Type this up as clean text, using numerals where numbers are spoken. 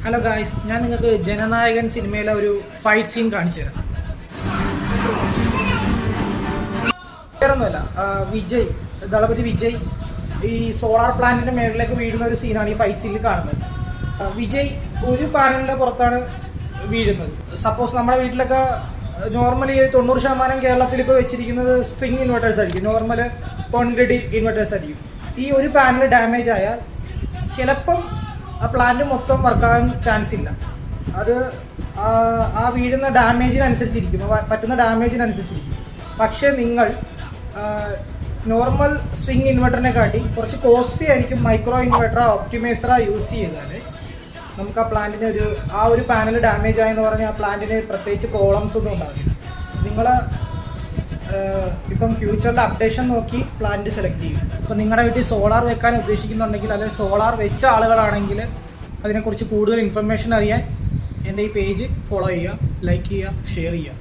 Hello guys, ഞാൻ നിങ്ങൾക്ക് ജനനായകൻ സിനിമയിലെ ഒരു ഫൈറ്റ് സീൻ കാണിച്ചു തരാം. വേറൊന്നുമല്ല, ദളപതി വിജയ് ഈ സോളാർ പ്ലാന്റിൻ്റെ മേളിലേക്ക് വീഴുന്ന ഒരു സീനാണ് ഈ ഫൈറ്റ് സീനിൽ കാണുന്നത്. വിജയ് ഒരു പാനലിൻ്റെ പുറത്താണ് വീഴുന്നത്. സപ്പോസ് നമ്മുടെ വീട്ടിലൊക്കെ നോർമലി 90% കേരളത്തിൽ ഇപ്പോൾ വെച്ചിരിക്കുന്നത് സ്ട്രിങ് ഇൻവെർട്ടേഴ്സ് ആയിരിക്കും, നോർമൽ കോൺഗ്രീറ്റ് ഇൻവെർട്ടേഴ്സ് ആയിരിക്കും. ഈ ഒരു പാനൽ ഡാമേജ് ആയാൽ ചിലപ്പം ആ പ്ലാന്റ് മൊത്തം വർക്കാകാൻ ചാൻസ് ഇല്ല. അത് ആ വീഴുന്ന ഡാമേജിനനുസരിച്ചിരിക്കും, പറ്റുന്ന ഡാമേജിനനുസരിച്ചിരിക്കും. പക്ഷേ നിങ്ങൾ നോർമൽ സ്ട്രിങ് ഇൻവെർട്ടറിനെ കാട്ടി കുറച്ച് കോസ്റ്റ്ലി ആയിരിക്കും മൈക്രോ ഇൻവെർട്ടറോ ഒപ്റ്റിമൈസറോ യൂസ് ചെയ്താൽ നമുക്ക് ആ പ്ലാന്റിന് ഒരു പാനൽ ഡാമേജ് ആയെന്ന് പറഞ്ഞാൽ ആ പ്ലാന്റിന് പ്രത്യേകിച്ച് പ്രോബ്ലംസ് ഒന്നും ഉണ്ടാവില്ല. നിങ്ങൾ ഇപ്പം ഫ്യൂച്ചറിൽ അപ്ഡേഷൻ നോക്കി പ്ലാന്റ് സെലക്ട് ചെയ്യും. ഇപ്പോൾ നിങ്ങളുടെ വീട്ടിൽ സോളാർ വെക്കാൻ ഉദ്ദേശിക്കുന്നുണ്ടെങ്കിൽ, അല്ലെങ്കിൽ സോളാർ വെച്ച ആളുകളാണെങ്കിൽ അതിനെക്കുറിച്ച് കൂടുതൽ ഇൻഫർമേഷൻ അറിയാൻ എൻ്റെ ഈ പേജ് ഫോളോ ചെയ്യുക, ലൈക്ക് ചെയ്യുക, ഷെയർ ചെയ്യുക.